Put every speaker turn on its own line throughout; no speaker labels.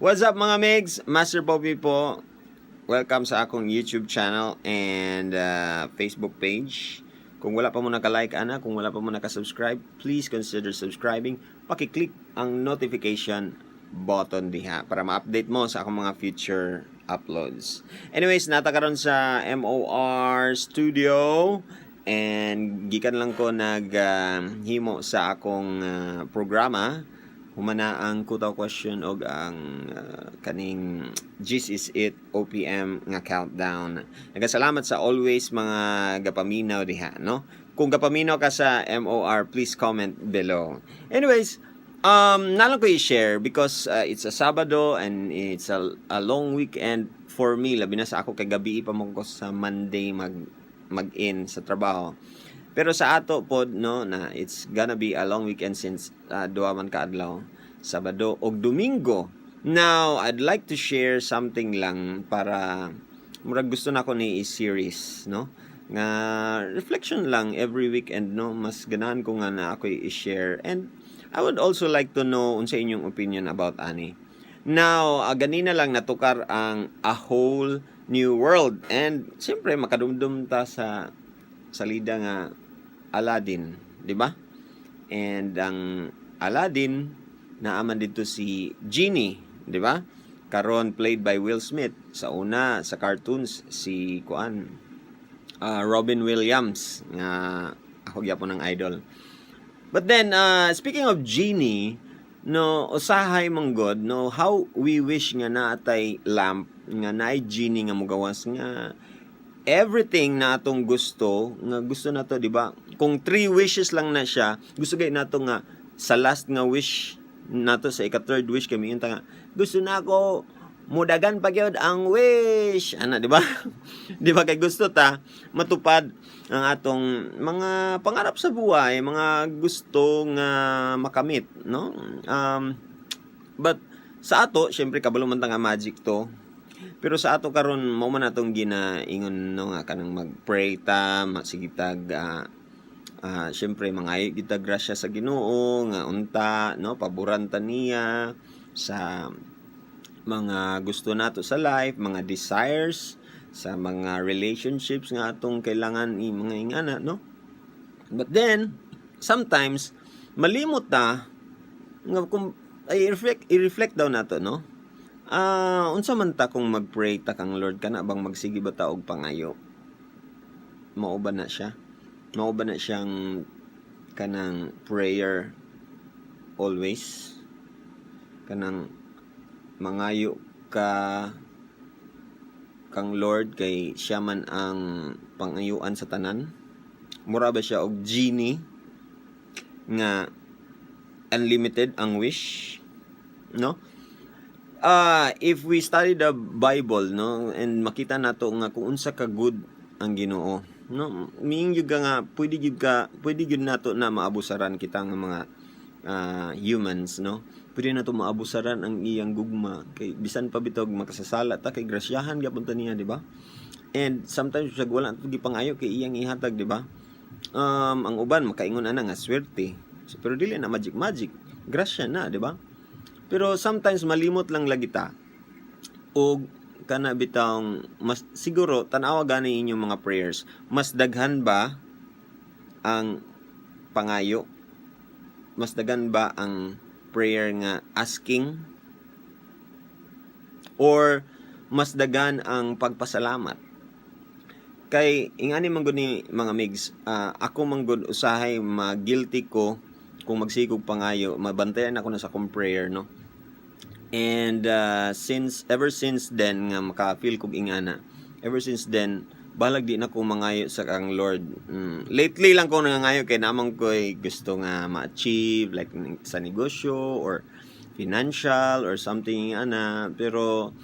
What's up mga Migs? Master Poppy po. Welcome sa akong YouTube channel and Facebook page. Kung wala pa mo naka-like kung wala pa mo naka-subscribe, please consider subscribing. Paki-click ang notification button diha para ma-update mo sa akong mga future uploads. Anyways, nata karon sa MOR Studio and gikan lang ko himo sa akong programa. Humana ang kutaw question og ang kaning This is it OPM nga countdown. Nagasalamat sa always mga gapaminaw diha, no? Kung gapaminaw ka sa MOR, please comment below. Anyways, nalang ko i-share because it's a Sabado and it's a long weekend for me. Labi na sa ako kay gabi pa mo ko sa Monday mag-in sa trabaho. Pero sa ato pod no na it's gonna be a long weekend since duha man ka adlaw, Sabado ug Domingo. Now, I'd like to share something lang para murag gusto na ko ni i-series, no? Nga reflection lang every weekend, no? Mas ganahan ko nga na ako i-share and I would also like to know unsa inyong opinion about ani. Now, ganina lang natukar ang A Whole New World and siyempre makadumdum ta sa salida nga Aladdin, di ba? And ang Aladdin naaman dito si Genie, di ba? Karon played by Will Smith. Sa una sa cartoons si Robin Williams nga ako gyapon ng idol. But then speaking of Genie, no usahay mong God, no how we wish nga naatay lamp nga naay Genie nga mogawas nga everything na atong gusto na to, di ba? Kung 3 wishes lang na siya, gusto gay nato nga sa last nga wish nato sa ika-third wish kami yun nga gusto na ako mudagan pa gyud ang wish ana, di ba? Di ba kay gusto ta matupad ang atong mga pangarap sa buhay, mga gusto nga makamit, no? But sa ato syempre kabalo man ta nga magic to. Pero sa ato karon mao man atong ginaingon no nga kanang mag-pray ta, masigitag syempre mangayo kita grasya sa Ginoo nga unta no paboran ta niya sa mga gusto nato sa life, mga desires, sa mga relationships nga atong kailangan mga ingana, no? But then sometimes malimot ta nga kung i-reflect daw nato, no? Unsa man ta kung mag-pray ta kang Lord kana bang magsige ba ta og pangayo? Mao ba na siya? Mao ba na siyang kanang prayer always? Kanang mangayo ka kang Lord kay siya man ang pangayuan sa tanan? Mura ba siya og Genie nga unlimited ang wish? No? If we study the Bible, no, and makita nato nga kung unsa ka good ang Ginoo, no, ming gyud nga pwede gyud nato na maabusaran kita nga mga humans, no. Pwede nato maabusaran ang iyang gugma kay bisan pa bitog makasasala ta kay grasyahan gyapon ta niya, di ba? And sometimes sa wala to gipangayo kay iyang ihatag, di ba? Ang uban makaingon ana nga swerte. So, pero dili na magic grasya na, di ba? Pero sometimes malimot lang lagi ta og kana bitang mas siguro tan-awa gani inyong mga prayers, mas daghan ba ang pangayo, mas daghan ba ang prayer nga asking, or mas daghan ang pagpasalamat? Kay ingani man gud ni mga migs, ako man gud usahay ma-guilty ko kung magsigog pangayo, mabantayan ako na sa kong prayer, no? And ever since then nga maka-feel kog ingana, ever since then balag di na ko mangayo sa kang Lord. Lately lang ko nangangayo kay namang ko'y gusto nga ma-achieve like sa negosyo or financial or something ana, pero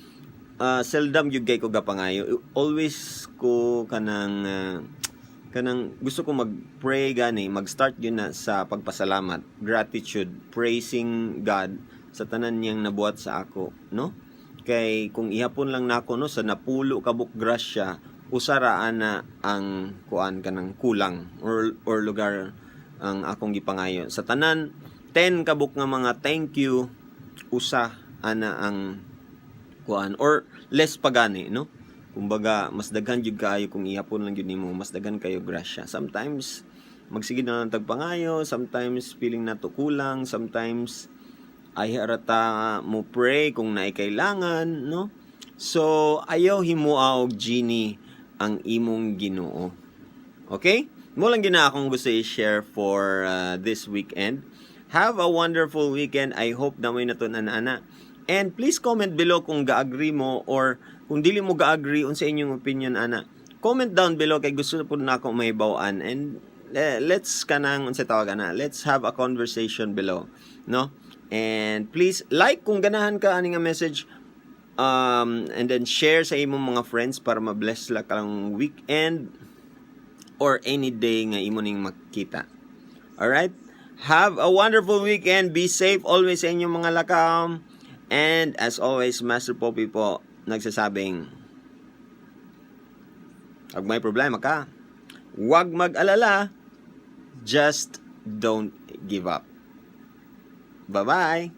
seldom gyud kay ko gapangayo. Always ko kanang gusto ko mag-pray gani, mag-start yun na sa pagpasalamat, gratitude, praising God sa tanan niyang nabuhat sa ako, no? Kay kung ihapon lang nako no sa napulo kabuk grasya, usaraan na ang kuan kanang kulang or lugar ang akong gipangayo. Sa tanan 10 kabuk nga mga thank you, usa ana ang kuan or less pagani, no? Kumbaga mas daghan jud kaayo kung ihapon lang jud nimo, mas daghan kayo grasya. Sometimes magsigid na lang tagpangayo, sometimes feeling nato kulang, sometimes ay harata mo pray kung naay kailangan, no? So ayaw himuha og genie ang imong Ginoo. Okay? Mo lang gina akong gusto i-share for this weekend. Have a wonderful weekend. I hope na may natunan ana. And please comment below kung ga-agree mo or kung dili mo ga-agree unsa inyong opinion ana. Comment down below kay gusto po na ako mahibaw-an and let's kanang unsa tawag ana. Let's have a conversation below, no? And please like kung ganahan ka ani nga message. And then share sa imong mga friends para ma-bless la kang weekend or any day nga imo ning makita. Alright? Have a wonderful weekend. Be safe always sa inyong mga lakam. And as always, Master Poppy po nagsasabing, pag may problema ka, huwag mag-alala. Just don't give up. Bye-bye!